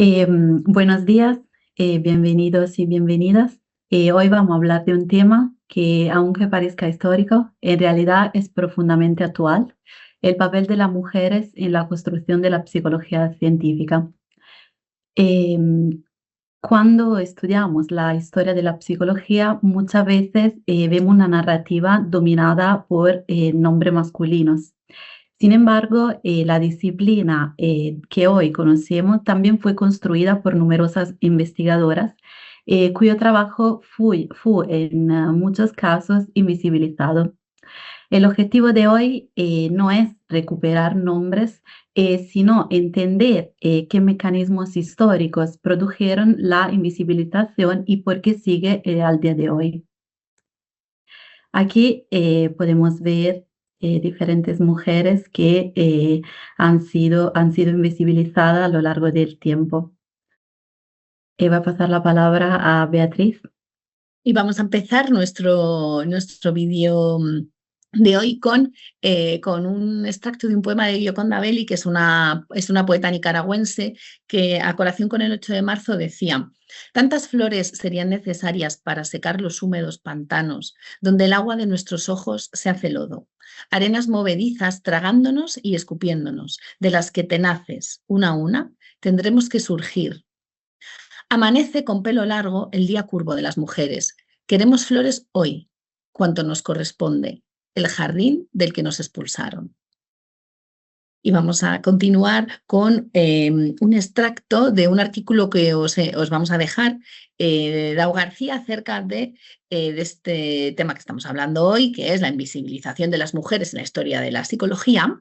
Buenos días, bienvenidos y bienvenidas. Hoy vamos a hablar de un tema que, aunque parezca histórico, en realidad es profundamente actual: el papel de las mujeres en la construcción de la psicología científica. Em, Cuando estudiamos la historia de la psicología, muchas veces vemos una narrativa dominada por nombres masculinos. Sin embargo, la disciplina que hoy conocemos también fue construida por numerosas investigadoras, cuyo trabajo fue en muchos casos invisibilizado. El objetivo de hoy no es recuperar nombres, sino entender qué mecanismos históricos produjeron la invisibilización y por qué sigue al día de hoy. Aquí podemos ver diferentes mujeres que han sido invisibilizadas a lo largo del tiempo. Va a pasar la palabra a Beatriz. Y vamos a empezar nuestro vídeo de hoy con un extracto de un poema de Gioconda Belli, que es una poeta nicaragüense que, a colación con el 8 de marzo, decía: tantas flores serían necesarias para secar los húmedos pantanos, donde el agua de nuestros ojos se hace lodo, arenas movedizas tragándonos y escupiéndonos, de las que tenaces, una a una, tendremos que surgir. Amanece con pelo largo el día curvo de las mujeres. Queremos flores hoy, cuanto nos corresponde, el jardín del que nos expulsaron. Y vamos a continuar con un extracto de un artículo que os vamos a dejar de Dao García acerca de este tema que estamos hablando hoy, que es la invisibilización de las mujeres en la historia de la psicología.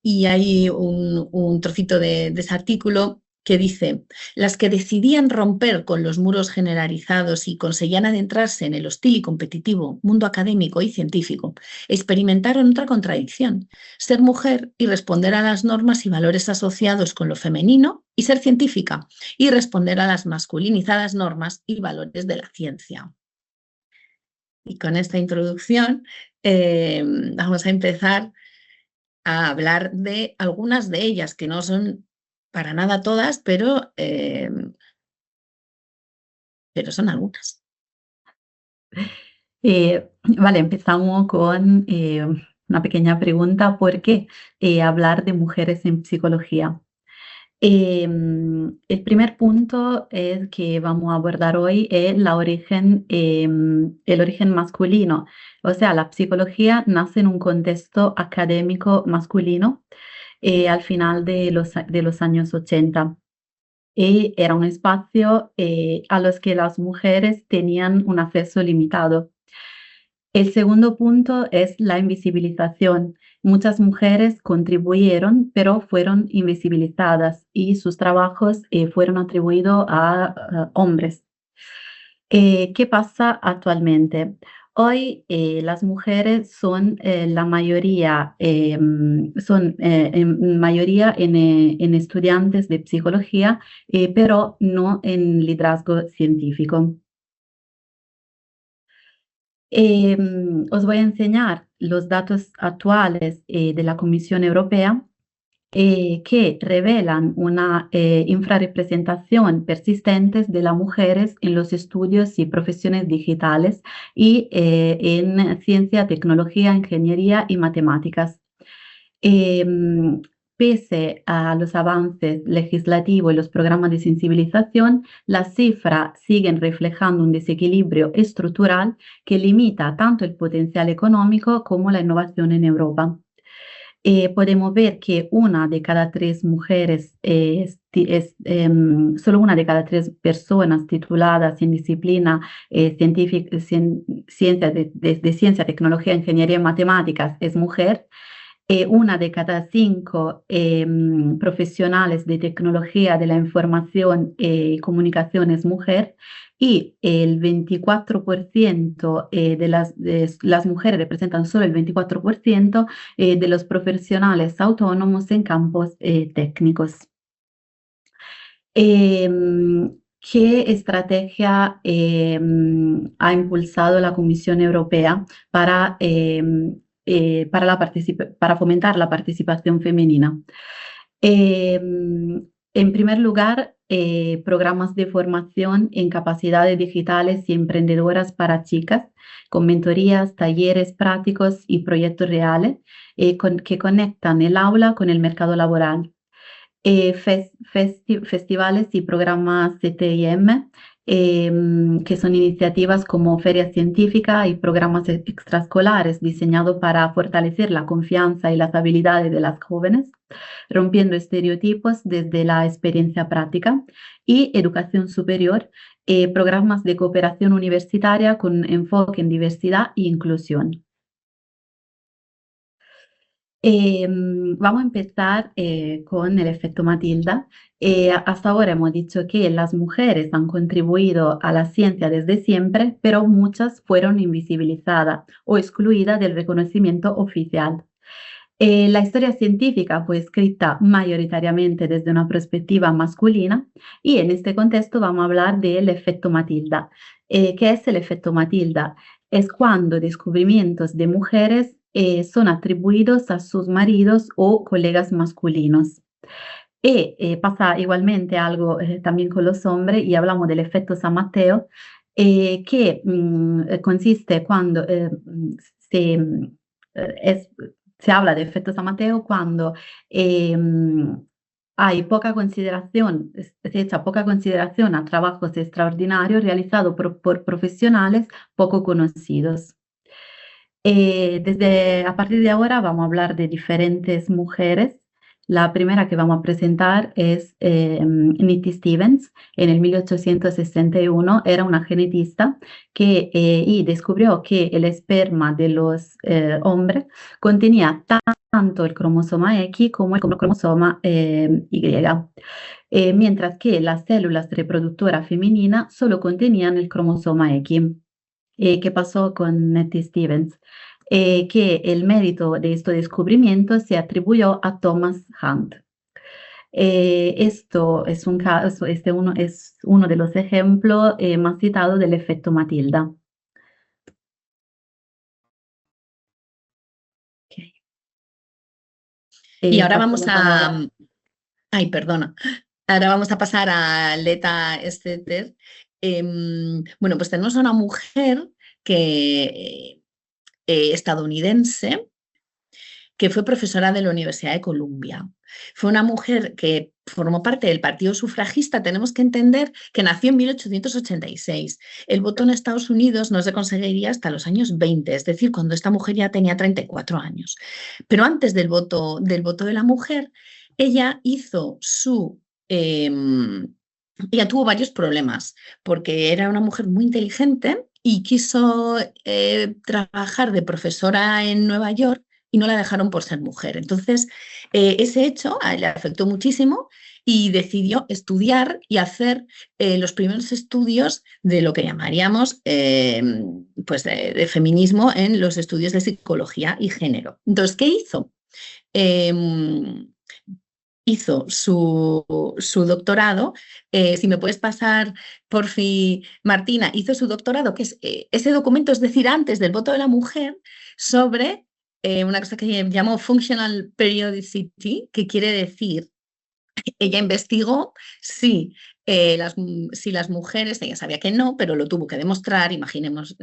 Y hay un trocito de ese artículo que dice: las que decidían romper con los muros generalizados y conseguían adentrarse en el hostil y competitivo mundo académico y científico, experimentaron otra contradicción: ser mujer y responder a las normas y valores asociados con lo femenino, y ser científica y responder a las masculinizadas normas y valores de la ciencia. Y con esta introducción vamos a empezar a hablar de algunas de ellas, que no son para nada todas, pero son algunas. Vale, empezamos con una pequeña pregunta: ¿por qué hablar de mujeres en psicología? El primer punto que vamos a abordar hoy es el origen masculino. O sea, la psicología nace en un contexto académico masculino al final de los años 80. Y era un espacio a los que las mujeres tenían un acceso limitado. El segundo punto es la invisibilización. Muchas mujeres contribuyeron, pero fueron invisibilizadas y sus trabajos fueron atribuidos a hombres. ¿Qué pasa actualmente? Hoy las mujeres son la mayoría, son en mayoría en estudiantes de psicología, pero no en liderazgo científico. Os voy a enseñar los datos actuales de la Comisión Europea que revelan una infrarrepresentación persistente de las mujeres en los estudios y profesiones digitales y en ciencia, tecnología, ingeniería y matemáticas. Em, Pese a los avances legislativos y los programas de sensibilización, las cifras siguen reflejando un desequilibrio estructural que limita tanto el potencial económico como la innovación en Europa. Podemos ver que una de cada tres mujeres, solo una de cada tres personas tituladas en disciplina científica, ciencia de ciencia, tecnología, ingeniería y matemáticas es mujer. Una de cada cinco profesionales de tecnología de la información y comunicación es mujer, y el 24% de las mujeres representan solo el 24% de los profesionales autónomos en campos técnicos. ¿Qué estrategia ha impulsado la Comisión Europea para fomentar la participación femenina? En primer lugar, programas de formación en capacidades digitales y emprendedoras para chicas, con mentorías, talleres prácticos y proyectos reales que conectan el aula con el mercado laboral. Festivales y programas CTIM, que son iniciativas como ferias científicas y programas extraescolares diseñados para fortalecer la confianza y las habilidades de las jóvenes, rompiendo estereotipos desde la experiencia práctica. Y educación superior, programas de cooperación universitaria con enfoque en diversidad e inclusión. Vamos a empezar con el efecto Matilda. Hasta ahora hemos dicho que las mujeres han contribuido a la ciencia desde siempre, pero muchas fueron invisibilizadas o excluidas del reconocimiento oficial. La historia científica fue escrita mayoritariamente desde una perspectiva masculina y en este contexto vamos a hablar del efecto Matilda. ¿Qué es el efecto Matilda? Es cuando descubrimientos de mujeres son atribuidos a sus maridos o colegas masculinos. Y pasa igualmente algo también con los hombres y hablamos del efecto San Mateo, que consiste cuando se, es, se habla de efecto San Mateo cuando hay poca consideración, se echa poca consideración a trabajos extraordinarios realizados por profesionales poco conocidos. A partir de ahora vamos a hablar de diferentes mujeres. La primera que vamos a presentar es Nettie Stevens. En el 1861 era una genetista y descubrió que el esperma de los hombres contenía tanto el cromosoma X como el cromosoma Y, mientras que las células reproductoras femeninas solo contenían el cromosoma X. ¿Qué pasó con Nettie Stevens? Que el mérito de este descubrimiento se atribuyó a Thomas Hunt. Esto es uno de los ejemplos más citados del efecto Matilda. Okay. Y ahora vamos a... Ay, perdona. Ahora vamos a pasar a Leta Esteter. Bueno, pues tenemos a una mujer que, estadounidense que fue profesora de la Universidad de Columbia. Fue una mujer que formó parte del Partido Sufragista. Tenemos que entender que nació en 1886. El voto en Estados Unidos no se conseguiría hasta los años 20, es decir, cuando esta mujer ya tenía 34 años. Pero antes del voto de la mujer, ella hizo su... ella tuvo varios problemas porque era una mujer muy inteligente y quiso trabajar de profesora en Nueva York y no la dejaron por ser mujer. Entonces, ese hecho a él le afectó muchísimo y decidió estudiar y hacer los primeros estudios de lo que llamaríamos pues de feminismo en los estudios de psicología y género. Entonces, ¿qué hizo? Hizo su doctorado, si me puedes pasar, por fin, Martina, hizo su doctorado, que es ese documento, es decir, antes del voto de la mujer, sobre una cosa que llamó Functional Periodicity, que quiere decir, ella investigó si las mujeres, ella sabía que no, pero lo tuvo que demostrar, imaginaos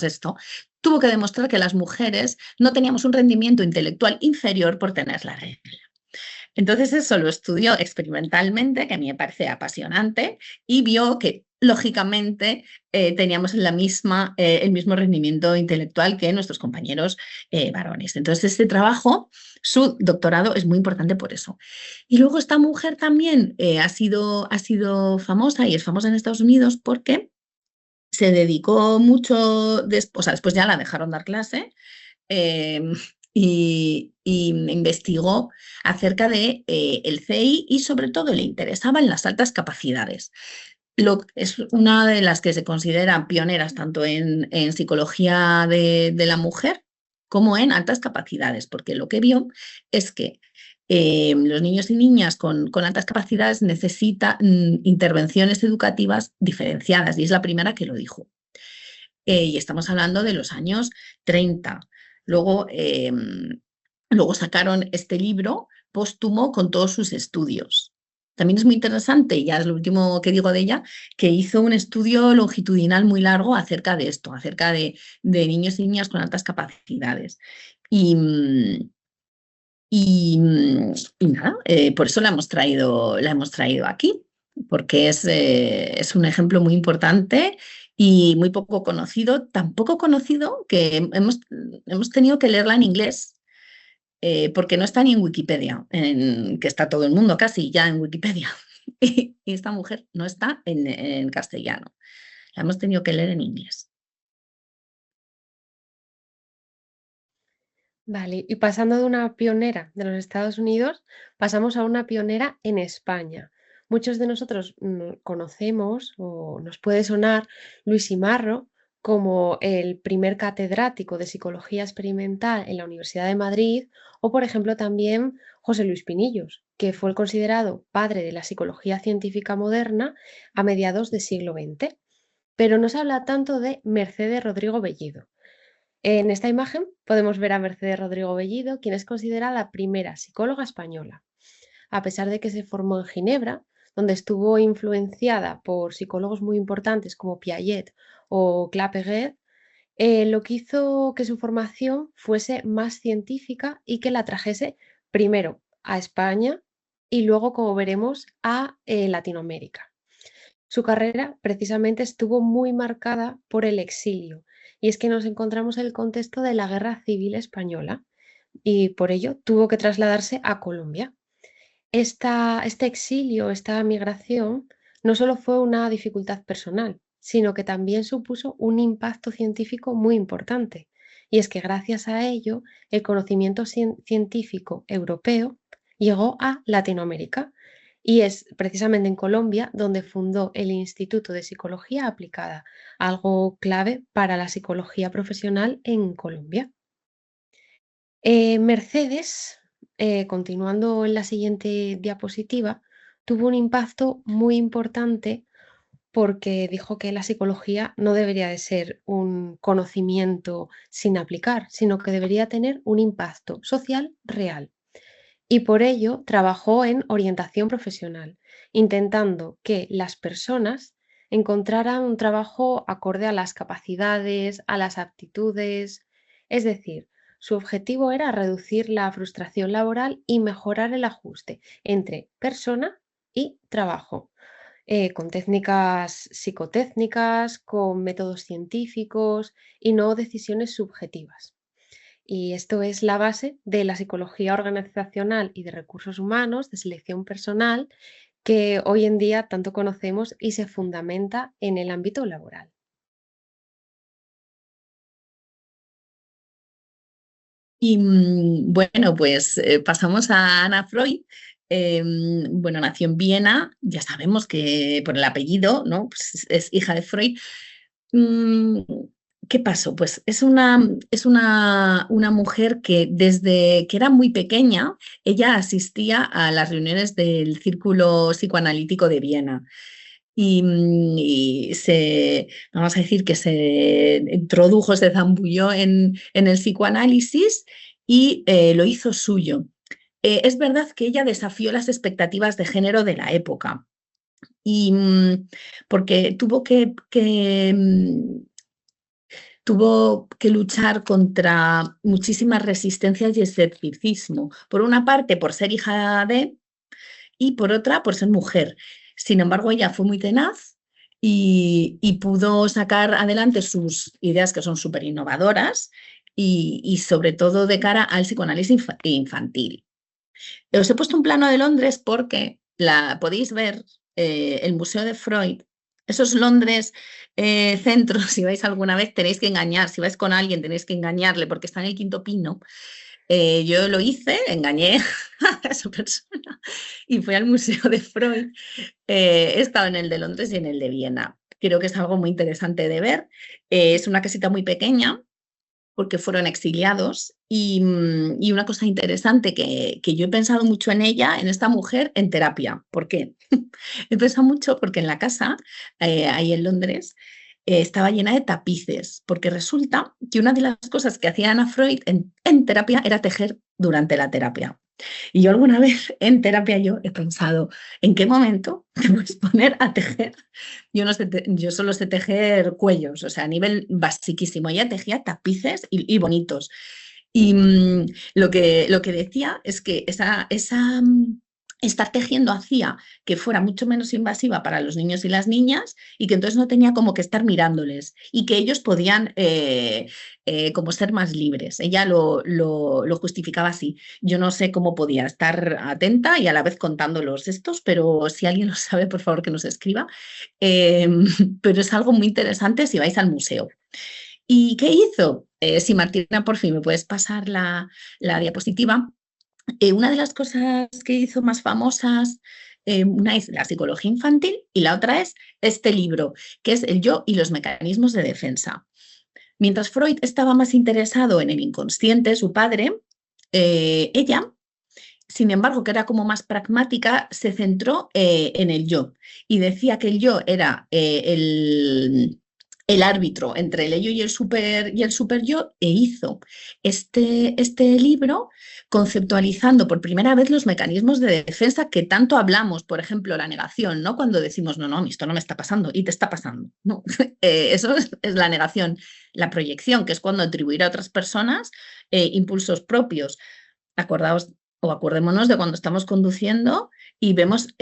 esto, tuvo que demostrar que las mujeres no teníamos un rendimiento intelectual inferior por tener la regla. Entonces eso lo estudió experimentalmente, que a mí me parece apasionante, y vio que lógicamente teníamos el mismo rendimiento intelectual que nuestros compañeros varones. Entonces este trabajo, su doctorado, es muy importante por eso. Y luego esta mujer también ha sido famosa y es famosa en Estados Unidos porque se dedicó mucho, después ya la dejaron dar clase, y investigó acerca de el CI y sobre todo le interesaban las altas capacidades. Es una de las que se consideran pioneras tanto en psicología de la mujer como en altas capacidades, porque lo que vio es que los niños y niñas con altas capacidades necesitan intervenciones educativas diferenciadas y es la primera que lo dijo. Y estamos hablando de los años 30. Luego sacaron este libro póstumo con todos sus estudios. también es muy interesante, y ya es lo último que digo de ella, que hizo un estudio longitudinal muy largo acerca de esto, acerca de niños y niñas con altas capacidades. Y, y nada, por eso la hemos traído aquí, porque es un ejemplo muy importante y muy poco conocido, tan poco conocido que hemos tenido que leerla en inglés, porque no está ni en Wikipedia, que está todo el mundo casi ya en Wikipedia. Y esta mujer no está en castellano. La hemos tenido que leer en inglés. Vale, y pasando de una pionera de los Estados Unidos, pasamos a una pionera en España. Muchos de nosotros conocemos o nos puede sonar Luis Imarro como el primer catedrático de psicología experimental en la Universidad de Madrid, o por ejemplo también José Luis Pinillos, que fue considerado padre de la psicología científica moderna a mediados del siglo XX. Pero no se habla tanto de Mercedes Rodrigo Bellido. En esta imagen podemos ver a Mercedes Rodrigo Bellido, quien es considerada la primera psicóloga española. A pesar de que se formó en Ginebra, donde estuvo influenciada por psicólogos muy importantes como Piaget o Clapeyret, lo que hizo que su formación fuese más científica y que la trajese primero a España y luego, como veremos, a Latinoamérica. Su carrera precisamente estuvo muy marcada por el exilio, y es que nos encontramos en el contexto de la Guerra Civil Española y por ello tuvo que trasladarse a Colombia. Este exilio, esta migración, no solo fue una dificultad personal, sino que también supuso un impacto científico muy importante. Y es que gracias a ello, el conocimiento científico europeo llegó a Latinoamérica. Y es precisamente en Colombia donde fundó el Instituto de Psicología Aplicada, algo clave para la psicología profesional en Colombia. Mercedes, continuando en la siguiente diapositiva, tuvo un impacto muy importante porque dijo que la psicología no debería de ser un conocimiento sin aplicar, sino que debería tener un impacto social real. Y por ello trabajó en orientación profesional, intentando que las personas encontraran un trabajo acorde a las capacidades, a las aptitudes, es decir, su objetivo era reducir la frustración laboral y mejorar el ajuste entre persona y trabajo, con técnicas psicotécnicas, con métodos científicos y no decisiones subjetivas. Y esto es la base de la psicología organizacional y de recursos humanos, de selección personal, que hoy en día tanto conocemos y se fundamenta en el ámbito laboral. Y bueno, pues pasamos a Ana Freud. Bueno, nació en Viena, ya sabemos que por el apellido, ¿no? Pues es hija de Freud. Mm, ¿Qué pasó? Pues es una mujer que desde que era muy pequeña, ella asistía a las reuniones del Círculo Psicoanalítico de Viena. Vamos a decir que se introdujo, se zambulló en el psicoanálisis y lo hizo suyo. Es verdad que ella desafió las expectativas de género de la época y porque tuvo que luchar contra muchísimas resistencias y escepticismo. Por una parte, por ser hija de, y por otra, por ser mujer. Sin embargo, ella fue muy tenaz y pudo sacar adelante sus ideas que son súper innovadoras y sobre todo de cara al psicoanálisis infantil. Os he puesto un plano de Londres porque podéis ver el Museo de Freud. Esos Londres centros, si vais alguna vez tenéis que engañar, si vais con alguien tenéis que engañarle porque está en el Quinto Pino. Yo lo hice, engañé a esa persona y fui al Museo de Freud. He estado en el de Londres y en el de Viena. Creo que es algo muy interesante de ver. Es una casita muy pequeña porque fueron exiliados y una cosa interesante que yo he pensado mucho en ella, en esta mujer, en terapia. ¿Por qué? He pensado mucho porque en la casa, ahí en Londres, estaba llena de tapices, porque resulta que una de las cosas que hacía Ana Freud en terapia era tejer durante la terapia. Y yo alguna vez en terapia yo he pensado, ¿en qué momento te puedes poner a tejer? Yo, no sé, yo solo sé tejer cuellos, o sea, a nivel basiquísimo. Ella tejía tapices y bonitos. Y lo que decía es que estar tejiendo hacía que fuera mucho menos invasiva para los niños y las niñas y que entonces no tenía como que estar mirándoles y que ellos podían como ser más libres. Ella lo justificaba así. Yo no sé cómo podía estar atenta y a la vez contándolos estos, pero si alguien lo sabe, por favor que nos escriba. Eh, pero es algo muy interesante si vais al museo. ¿Y qué hizo? Si Martina, por fin me puedes pasar la diapositiva. Una de las cosas que hizo más famosas, una es la psicología infantil y la otra es este libro, que es El yo y los mecanismos de defensa. Mientras Freud estaba más interesado en el inconsciente, su padre, ella, sin embargo, que era como más pragmática, se centró en el yo y decía que el yo era el árbitro entre el ello y el super yo, e hizo este libro conceptualizando por primera vez los mecanismos de defensa que tanto hablamos, por ejemplo, la negación, ¿no? Cuando decimos, no, esto no me está pasando y te está pasando, ¿no? Eso es la negación. La proyección, que es cuando atribuir a otras personas impulsos propios. Acordaos o acordémonos de cuando estamos conduciendo y vemos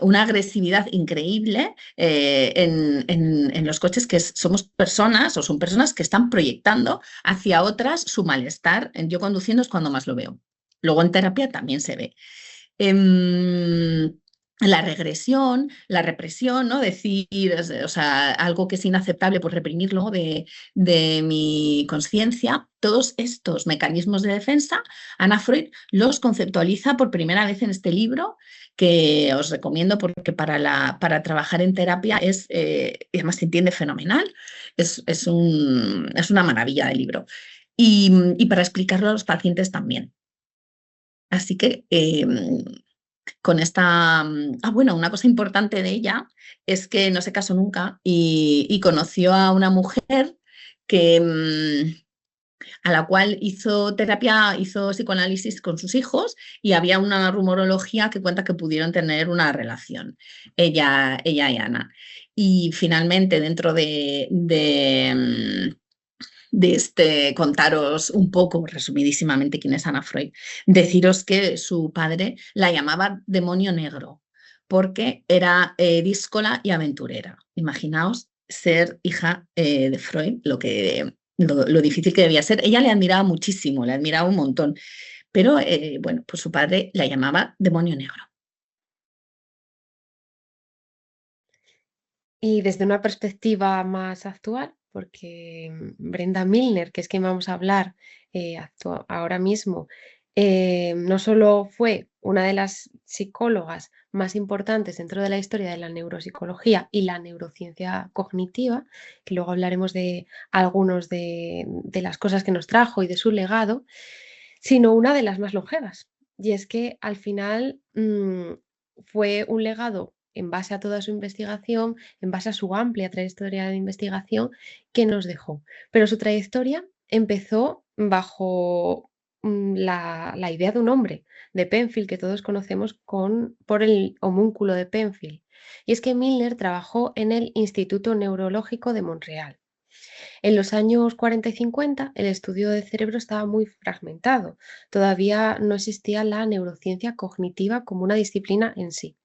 una agresividad increíble en los coches, que somos personas o son personas que están proyectando hacia otras su malestar. Yo conduciendo es cuando más lo veo. Luego en terapia también se ve. La regresión, la represión, ¿no? Decir, o sea, algo que es inaceptable, pues reprimirlo de mi conciencia. Todos estos mecanismos de defensa, Anna Freud los conceptualiza por primera vez en este libro, que os recomiendo porque para trabajar en terapia es, y además se entiende fenomenal, es una maravilla de libro. Y para explicarlo a los pacientes también. Así que con esta... bueno, una cosa importante de ella es que no se casó nunca y conoció a una mujer que, a la cual hizo terapia, hizo psicoanálisis con sus hijos y había una rumorología que cuenta que pudieron tener una relación, ella y Ana. Y finalmente, dentro de contaros un poco, resumidísimamente, quién es Anna Freud, deciros que su padre la llamaba demonio negro, porque era díscola y aventurera. Imaginaos ser hija de Freud, lo difícil que debía ser. Ella le admiraba muchísimo, le admiraba un montón, pero bueno, pues su padre la llamaba demonio negro. Y desde una perspectiva más actual, porque Brenda Milner, que es quien vamos a hablar ahora mismo, no solo fue una de las psicólogas más importantes dentro de la historia de la neuropsicología y la neurociencia cognitiva, que luego hablaremos de algunos de las cosas que nos trajo y de su legado, sino una de las más longevas. Y es que al final fue un legado en base a toda su investigación, en base a su amplia trayectoria de investigación que nos dejó. Pero su trayectoria empezó bajo la idea de un hombre, de Penfield, que todos conocemos por el homúnculo de Penfield. Y es que Milner trabajó en el Instituto Neurológico de Montreal. En los años 40 y 50 el estudio del cerebro estaba muy fragmentado. Todavía no existía la neurociencia cognitiva como una disciplina en sí.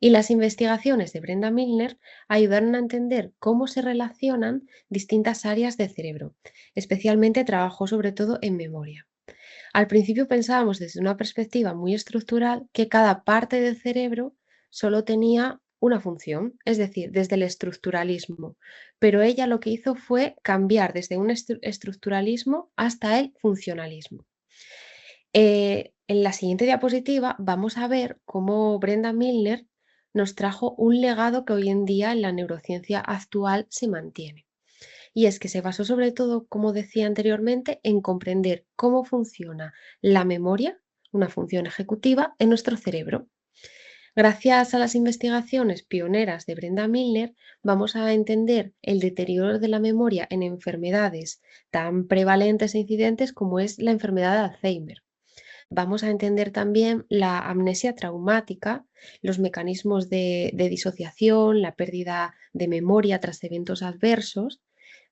Y las investigaciones de Brenda Milner ayudaron a entender cómo se relacionan distintas áreas del cerebro. Especialmente trabajó sobre todo en memoria. Al principio pensábamos desde una perspectiva muy estructural que cada parte del cerebro solo tenía una función, es decir, desde el estructuralismo, pero ella lo que hizo fue cambiar desde un estructuralismo hasta el funcionalismo. En la siguiente diapositiva vamos a ver cómo Brenda Milner nos trajo un legado que hoy en día en la neurociencia actual se mantiene. Y es que se basó sobre todo, como decía anteriormente, en comprender cómo funciona la memoria, una función ejecutiva, en nuestro cerebro. Gracias a las investigaciones pioneras de Brenda Milner, vamos a entender el deterioro de la memoria en enfermedades tan prevalentes e incidentes como es la enfermedad de Alzheimer. Vamos a entender también la amnesia traumática, los mecanismos de disociación, la pérdida de memoria tras eventos adversos.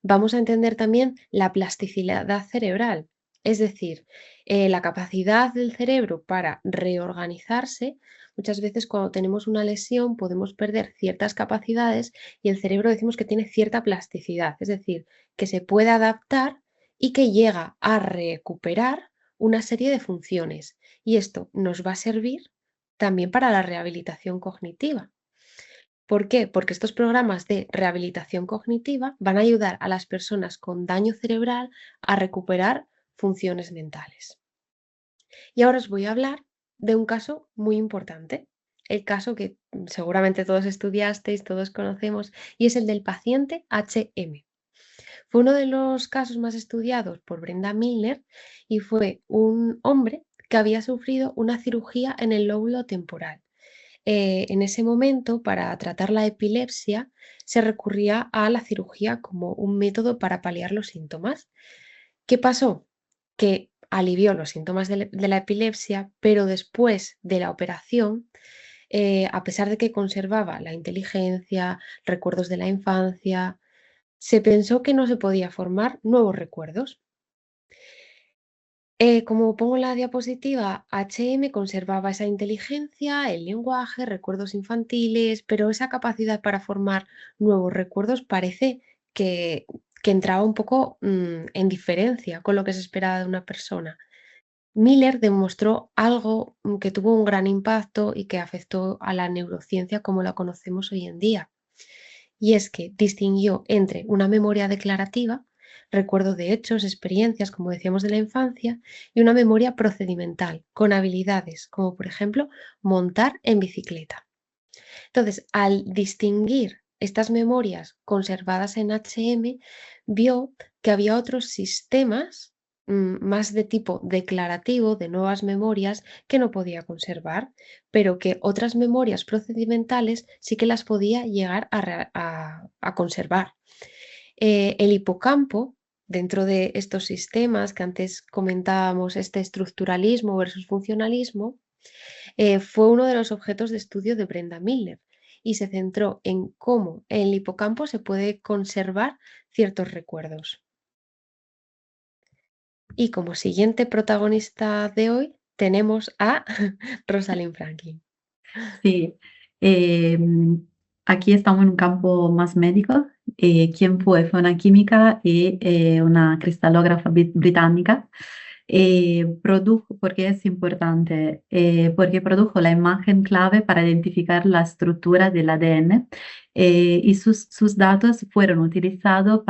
Vamos a entender también la plasticidad cerebral, es decir, la capacidad del cerebro para reorganizarse. Muchas veces cuando tenemos una lesión podemos perder ciertas capacidades y el cerebro decimos que tiene cierta plasticidad, es decir, que se puede adaptar y que llega a recuperar una serie de funciones. Y esto nos va a servir también para la rehabilitación cognitiva. ¿Por qué? Porque estos programas de rehabilitación cognitiva van a ayudar a las personas con daño cerebral a recuperar funciones mentales. Y ahora os voy a hablar de un caso muy importante, el caso que seguramente todos estudiasteis, todos conocemos, y es el del paciente HM. Fue uno de los casos más estudiados por Brenda Milner y fue un hombre que había sufrido una cirugía en el lóbulo temporal. En ese momento, para tratar la epilepsia, se recurría a la cirugía como un método para paliar los síntomas. ¿Qué pasó? Que alivió los síntomas de la epilepsia, pero después de la operación, a pesar de que conservaba la inteligencia, recuerdos de la infancia, se pensó que no se podía formar nuevos recuerdos. Como pongo en la diapositiva, HM conservaba esa inteligencia, el lenguaje, recuerdos infantiles, pero esa capacidad para formar nuevos recuerdos parece que entraba un poco en diferencia con lo que se esperaba de una persona. Miller demostró algo que tuvo un gran impacto y que afectó a la neurociencia como la conocemos hoy en día. Y es que distinguió entre una memoria declarativa, recuerdo de hechos, experiencias, como decíamos, de la infancia, y una memoria procedimental, con habilidades, como por ejemplo montar en bicicleta. Entonces, al distinguir estas memorias conservadas en HM, vio que había otros sistemas más de tipo declarativo, de nuevas memorias, que no podía conservar, pero que otras memorias procedimentales sí que las podía llegar a conservar. El hipocampo, dentro de estos sistemas que antes comentábamos, este estructuralismo versus funcionalismo, fue uno de los objetos de estudio de Brenda Milner y se centró en cómo en el hipocampo se puede conservar ciertos recuerdos. Y como siguiente protagonista de hoy tenemos a Rosalind Franklin. Sí, eh, aquí estamos en un campo más médico. ¿Quién fue? Fue una química y una cristalógrafa británica. Produjo, porque es importante, porque produjo la imagen clave para identificar la estructura del ADN y sus datos fueron utilizados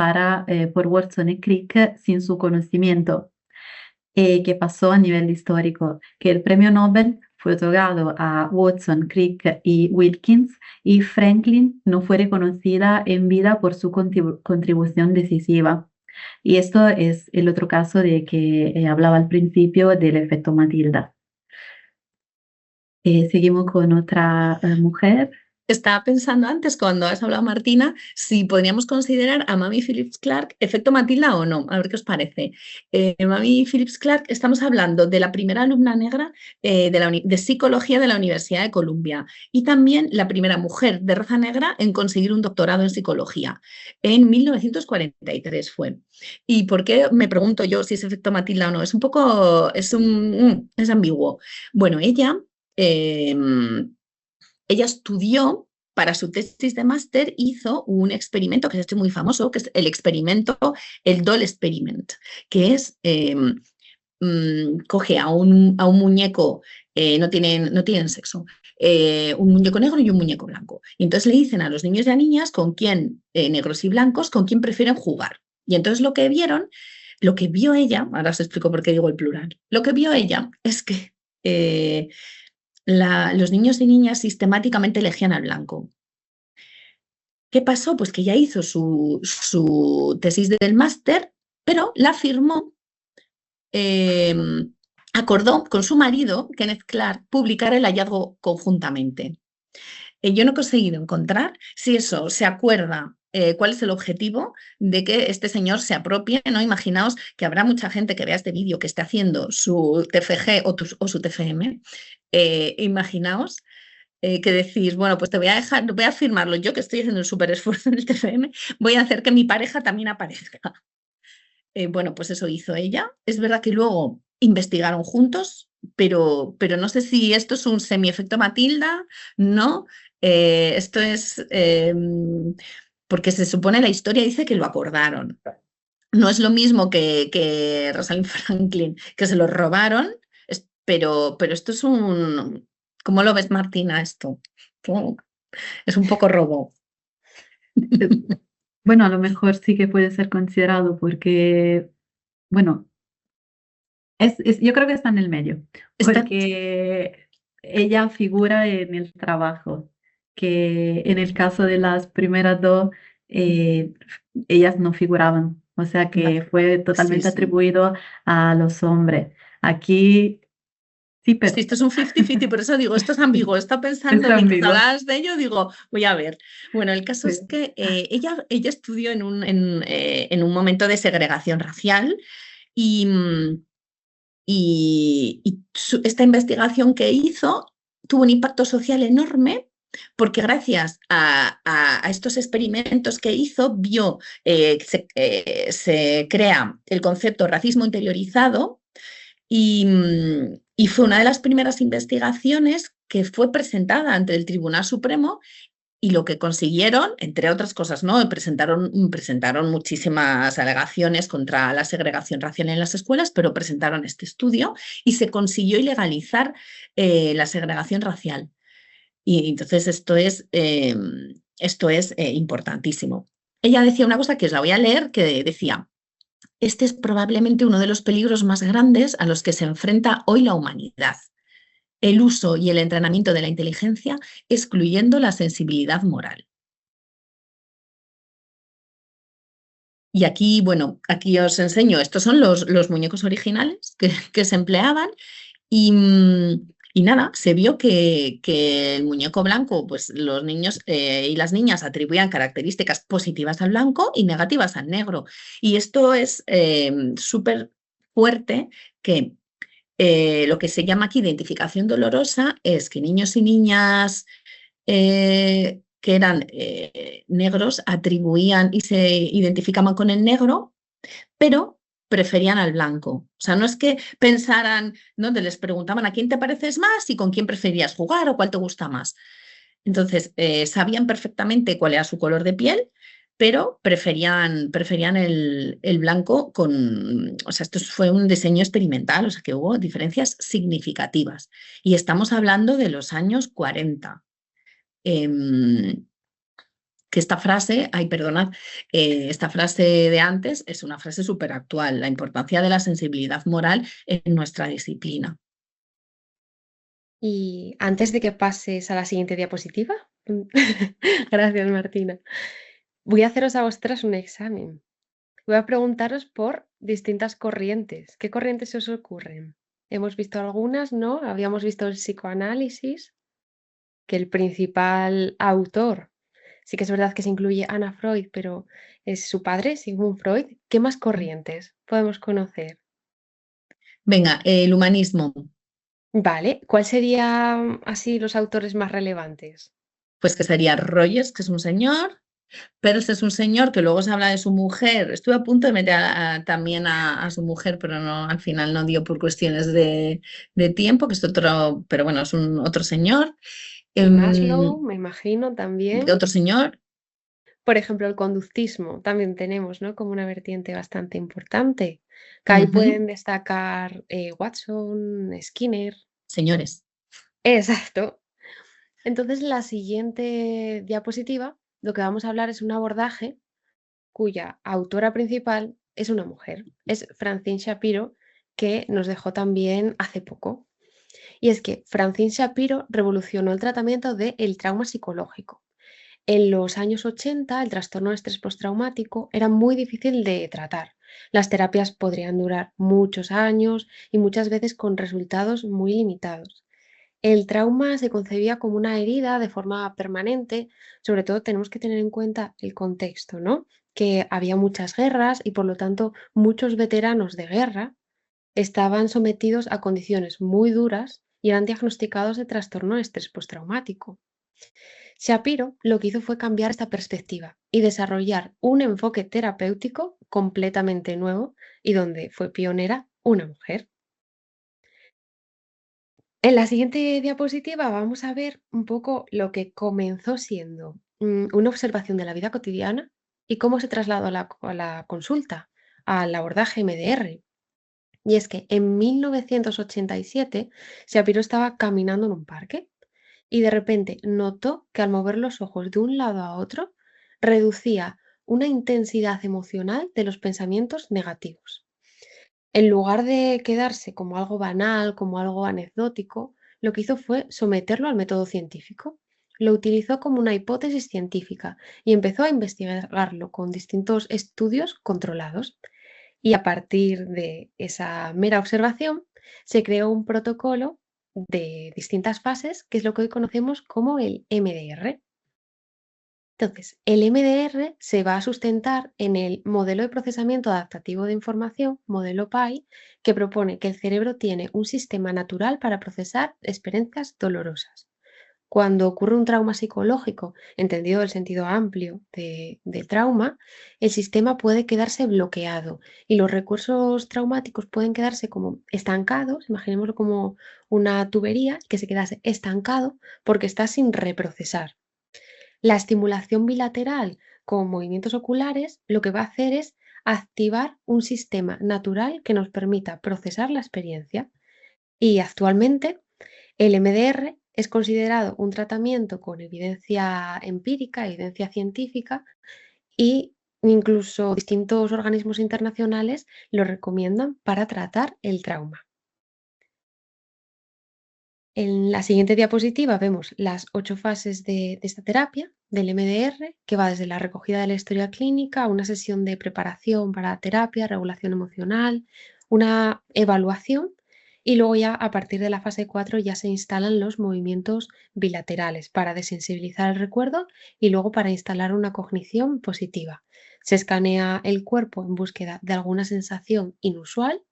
por Watson y Crick sin su conocimiento. ¿Qué pasó a nivel histórico? Que el premio Nobel fue otorgado a Watson, Crick y Wilkins y Franklin no fue reconocida en vida por su contribución decisiva. Y esto es el otro caso de que hablaba al principio del efecto Matilda. Seguimos con otra mujer. Estaba pensando antes, cuando has hablado, Martina, si podríamos considerar a Mami Phillips Clark efecto Matilda o no. A ver qué os parece. Mami Phillips Clark, estamos hablando de la primera alumna negra de psicología de la Universidad de Columbia y también la primera mujer de raza negra en conseguir un doctorado en psicología. En 1943 fue. ¿Y por qué me pregunto yo si es efecto Matilda o no? Es un poco, es ambiguo. Bueno, ella estudió para su tesis de máster, hizo un experimento que es muy famoso, que es el Doll Experiment, que es, coge a un muñeco, no tienen sexo, un muñeco negro y un muñeco blanco. Y entonces le dicen a los niños y a niñas con quién, negros y blancos, con quién prefieren jugar. Y entonces lo que vio ella, ahora os explico por qué digo el plural, lo que vio ella es que los niños y niñas sistemáticamente elegían al blanco. ¿Qué pasó? Pues que ella hizo su tesis del máster, pero la firmó, acordó con su marido, Kenneth Clark, publicar el hallazgo conjuntamente. Yo no he conseguido encontrar si eso se acuerda, cuál es el objetivo de que este señor se apropie, ¿no? Imaginaos que habrá mucha gente que vea este vídeo que esté haciendo su TFG o su TFM. Imaginaos que decís, bueno, pues te voy a dejar, voy a firmarlo yo, que estoy haciendo un súper esfuerzo en el TFM, voy a hacer que mi pareja también aparezca. Bueno, pues eso hizo ella. Es verdad que luego investigaron juntos, pero no sé si esto es un semi-efecto Matilda, ¿no? Esto es porque se supone la historia dice que lo acordaron. No es lo mismo que Rosalind Franklin, que se lo robaron, pero esto es un... ¿Cómo lo ves, Martina, esto? Es un poco robo. Bueno, a lo mejor sí que puede ser considerado porque, bueno, yo creo que está en el medio, Está... porque ella figura en el trabajo, que en el caso de las primeras dos, eh, ellas no figuraban, o sea que fue Sí, totalmente sí. atribuido a los hombres. Aquí sí, Sí, pero esto es un 50-50, por eso digo, esto es ambiguo. Está es pensando, mientras ambiguo. hablabas de ello, digo, voy a ver. Bueno, el caso es Sí. que ella estudió en un momento de segregación racial y, esta investigación que hizo tuvo un impacto social enorme porque gracias a estos experimentos que hizo, vio que se crea el concepto racismo interiorizado y fue una de las primeras investigaciones que fue presentada ante el Tribunal Supremo y lo que consiguieron, entre otras cosas, ¿no? Presentaron muchísimas alegaciones contra la segregación racial en las escuelas, pero presentaron este estudio y se consiguió ilegalizar la segregación racial. Y entonces esto es importantísimo. Ella decía una cosa que os la voy a leer, que decía, este es probablemente uno de los peligros más grandes a los que se enfrenta hoy la humanidad. El uso y el entrenamiento de la inteligencia, excluyendo la sensibilidad moral. Y aquí, bueno, aquí os enseño, estos son los muñecos originales que se empleaban y, y nada, se vio que el muñeco blanco, pues los niños y las niñas atribuían características positivas al blanco y negativas al negro. Y esto es súper fuerte que lo que se llama aquí identificación dolorosa es que niños y niñas que eran negros atribuían y se identificaban con el negro, pero preferían al blanco. O sea, no es que pensaran, ¿no? Les preguntaban a quién te pareces más y con quién preferías jugar o cuál te gusta más. Entonces, sabían perfectamente cuál era su color de piel, pero preferían el blanco con... O sea, esto fue un diseño experimental, o sea, que hubo diferencias significativas. Y estamos hablando de los años 40. Que esta frase, ay, perdonad, esta frase de antes es una frase súper actual, la importancia de la sensibilidad moral en nuestra disciplina. Y antes de que pases a la siguiente diapositiva, gracias Martina, voy a haceros a vosotras un examen. Voy a preguntaros por distintas corrientes. ¿Qué corrientes se os ocurren? Hemos visto algunas, ¿no? Habíamos visto el psicoanálisis, que el principal autor, sí que es verdad que se incluye Ana Freud, pero es su padre, Sigmund Freud. ¿Qué más corrientes podemos conocer? Venga, el humanismo, Vale, ¿cuál serían así los autores más relevantes? pues que sería Rogers, que es un señor, pero este es un señor que luego se habla de su mujer. Estuve a punto de meter también a su mujer, pero no, al final no dio por cuestiones de tiempo, que es otro, pero bueno, es un otro señor. Y Maslow, me imagino también. Otro señor, Por ejemplo, el conductismo también tenemos, ¿no? Como una vertiente bastante importante. Que ahí pueden destacar Watson, Skinner. señores. Exacto. Entonces, la siguiente diapositiva, lo que vamos a hablar es un abordaje cuya autora principal es una mujer, es Francine Shapiro, que nos dejó también hace poco. Y es que Francine Shapiro revolucionó el tratamiento del trauma psicológico. En los años 80, el trastorno de estrés postraumático era muy difícil de tratar. Las terapias podrían durar muchos años y muchas veces con resultados muy limitados. El trauma se concebía como una herida de forma permanente. Sobre todo tenemos que tener en cuenta el contexto, ¿no? Que había muchas guerras y por lo tanto muchos veteranos de guerra estaban sometidos a condiciones muy duras y eran diagnosticados de trastorno de estrés postraumático. Shapiro lo que hizo fue cambiar esta perspectiva y desarrollar un enfoque terapéutico completamente nuevo y donde fue pionera una mujer. En la siguiente diapositiva vamos a ver un poco lo que comenzó siendo una observación de la vida cotidiana y cómo se trasladó a la consulta, al abordaje MDR. Y es que en 1987 Shapiro estaba caminando en un parque y de repente notó que al mover los ojos de un lado a otro reducía una intensidad emocional de los pensamientos negativos. En lugar de quedarse como algo banal, como algo anecdótico, lo que hizo fue someterlo al método científico. Lo utilizó como una hipótesis científica y empezó a investigarlo con distintos estudios controlados. Y a partir de esa mera observación se creó un protocolo de distintas fases, que es lo que hoy conocemos como el MDR. Entonces, el MDR se va a sustentar en el modelo de procesamiento adaptativo de información, modelo PAI, que propone que el cerebro tiene un sistema natural para procesar experiencias dolorosas. Cuando ocurre un trauma psicológico, entendido el sentido amplio de trauma, el sistema puede quedarse bloqueado y los recursos traumáticos pueden quedarse como estancados, imaginémoslo como una tubería que se quedase estancado porque está sin reprocesar. La estimulación bilateral con movimientos oculares lo que va a hacer es activar un sistema natural que nos permita procesar la experiencia. Y actualmente el MDR es considerado un tratamiento con evidencia empírica, evidencia científica, y incluso distintos organismos internacionales lo recomiendan para tratar el trauma. En la siguiente diapositiva vemos las 8 fases de esta terapia del MDR, que va desde la recogida de la historia clínica, una sesión de preparación para terapia, regulación emocional, una evaluación y luego ya a partir de la fase 4 ya se instalan los movimientos bilaterales para desensibilizar el recuerdo y luego para instalar una cognición positiva. Se escanea el cuerpo en búsqueda de alguna sensación inusual,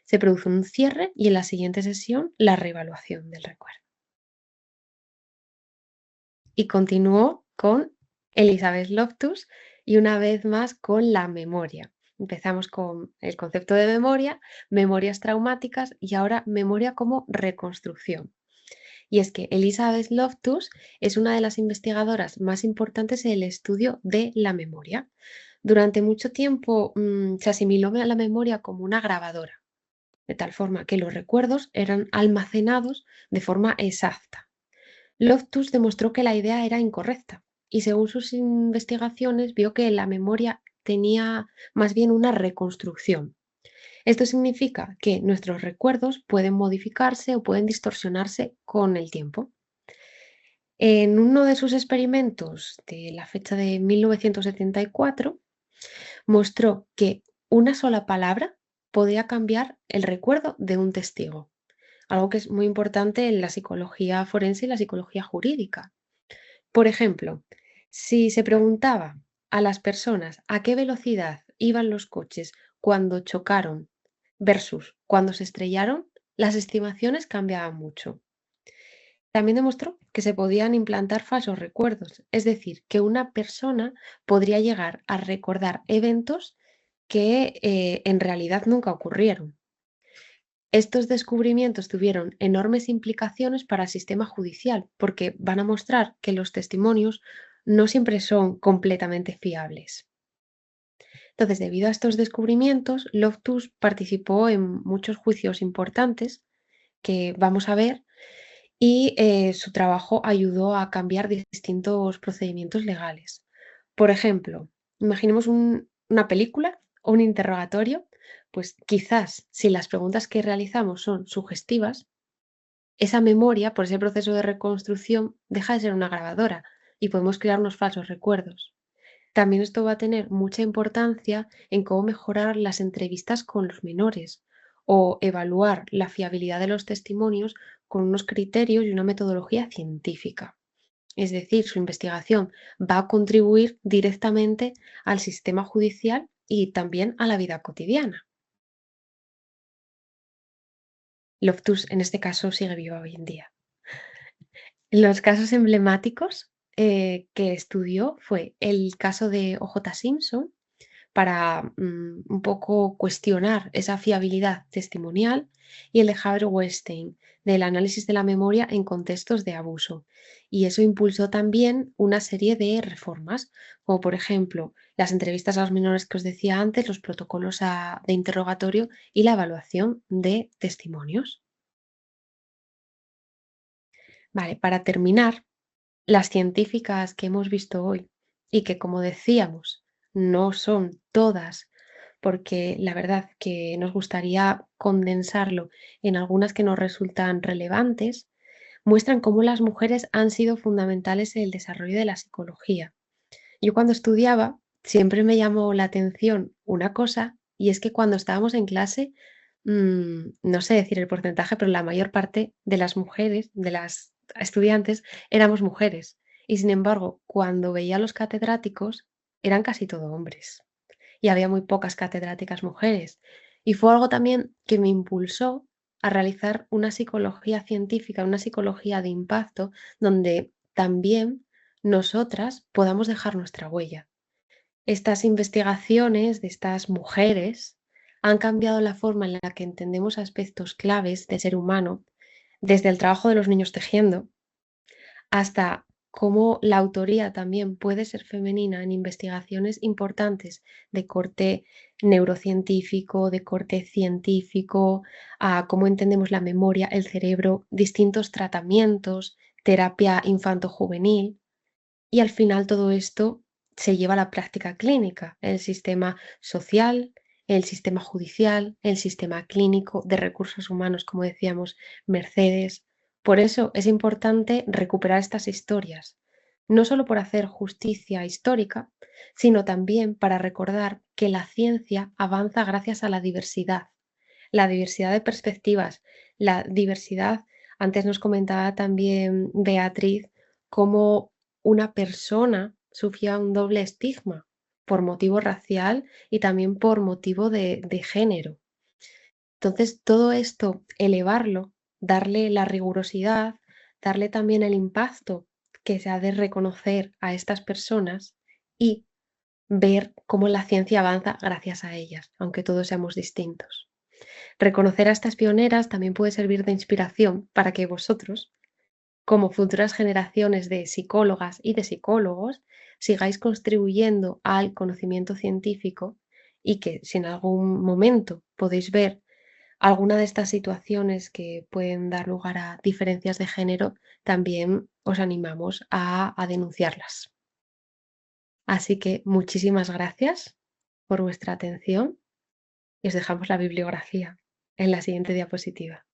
se produce un cierre y en la siguiente sesión la reevaluación del recuerdo. Y continuó con Elizabeth Loftus y una vez más con la memoria. Empezamos con el concepto de memoria, memorias traumáticas y ahora memoria como reconstrucción. Y es que Elizabeth Loftus es una de las investigadoras más importantes en el estudio de la memoria. Durante mucho tiempo se asimiló a la memoria como una grabadora, de tal forma que los recuerdos eran almacenados de forma exacta. Loftus demostró que la idea era incorrecta y según sus investigaciones vio que la memoria tenía más bien una reconstrucción. Esto significa que nuestros recuerdos pueden modificarse o pueden distorsionarse con el tiempo. En uno de sus experimentos de la fecha de 1974, mostró que una sola palabra podía cambiar el recuerdo de un testigo, algo que es muy importante en la psicología forense y la psicología jurídica. Por ejemplo, si se preguntaba a las personas a qué velocidad iban los coches cuando chocaron versus cuando se estrellaron, las estimaciones cambiaban mucho. También demostró que se podían implantar falsos recuerdos, es decir, que una persona podría llegar a recordar eventos que en realidad nunca ocurrieron. Estos descubrimientos tuvieron enormes implicaciones para el sistema judicial porque van a mostrar que los testimonios no siempre son completamente fiables. Entonces, debido a estos descubrimientos, Loftus participó en muchos juicios importantes que vamos a ver y su trabajo ayudó a cambiar distintos procedimientos legales. Por ejemplo, imaginemos una película o un interrogatorio, pues quizás si las preguntas que realizamos son sugestivas, esa memoria, por ese proceso de reconstrucción, deja de ser una grabadora y podemos crear unos falsos recuerdos. También esto va a tener mucha importancia en cómo mejorar las entrevistas con los menores o evaluar la fiabilidad de los testimonios con unos criterios y una metodología científica. Es decir, su investigación va a contribuir directamente al sistema judicial y también a la vida cotidiana. Loftus, en este caso, sigue viva hoy en día. Los casos emblemáticos que estudió fue el caso de O.J. Simpson para un poco cuestionar esa fiabilidad testimonial y el de Harvey Weinstein del análisis de la memoria en contextos de abuso. Y eso impulsó también una serie de reformas, como por ejemplo las entrevistas a los menores que os decía antes, los protocolos de interrogatorio y la evaluación de testimonios. Vale, para terminar, las científicas que hemos visto hoy y que, como decíamos, no son todas, porque la verdad que nos gustaría condensarlo en algunas que nos resultan relevantes, muestran cómo las mujeres han sido fundamentales en el desarrollo de la psicología. Yo cuando estudiaba siempre me llamó la atención una cosa y es que cuando estábamos en clase, no sé decir el porcentaje, pero la mayor parte de las mujeres, de las estudiantes, éramos mujeres. Y sin embargo, cuando veía a los catedráticos, eran casi todo hombres. Y había muy pocas catedráticas mujeres. Y fue algo también que me impulsó a realizar una psicología científica, una psicología de impacto, donde también nosotras podamos dejar nuestra huella. Estas investigaciones de estas mujeres han cambiado la forma en la que entendemos aspectos claves del ser humano, desde el trabajo de los niños tejiendo hasta cómo la autoría también puede ser femenina en investigaciones importantes de corte neurocientífico, de corte científico, a cómo entendemos la memoria, el cerebro, distintos tratamientos, terapia infanto-juvenil. Y al final todo esto se lleva a la práctica clínica, el sistema social, el sistema judicial, el sistema clínico de recursos humanos, como decíamos, Mercedes. Por eso es importante recuperar estas historias, no solo por hacer justicia histórica, sino también para recordar que la ciencia avanza gracias a la diversidad de perspectivas, la diversidad, antes nos comentaba también Beatriz, cómo una persona sufría un doble estigma por motivo racial y también por motivo de género. Entonces, todo esto, elevarlo, darle la rigurosidad, darle también el impacto que se ha de reconocer a estas personas y ver cómo la ciencia avanza gracias a ellas, aunque todos seamos distintos. Reconocer a estas pioneras también puede servir de inspiración para que vosotros, como futuras generaciones de psicólogas y de psicólogos, sigáis contribuyendo al conocimiento científico y que si en algún momento podéis ver alguna de estas situaciones que pueden dar lugar a diferencias de género, también os animamos a denunciarlas. Así que muchísimas gracias por vuestra atención y os dejamos la bibliografía en la siguiente diapositiva.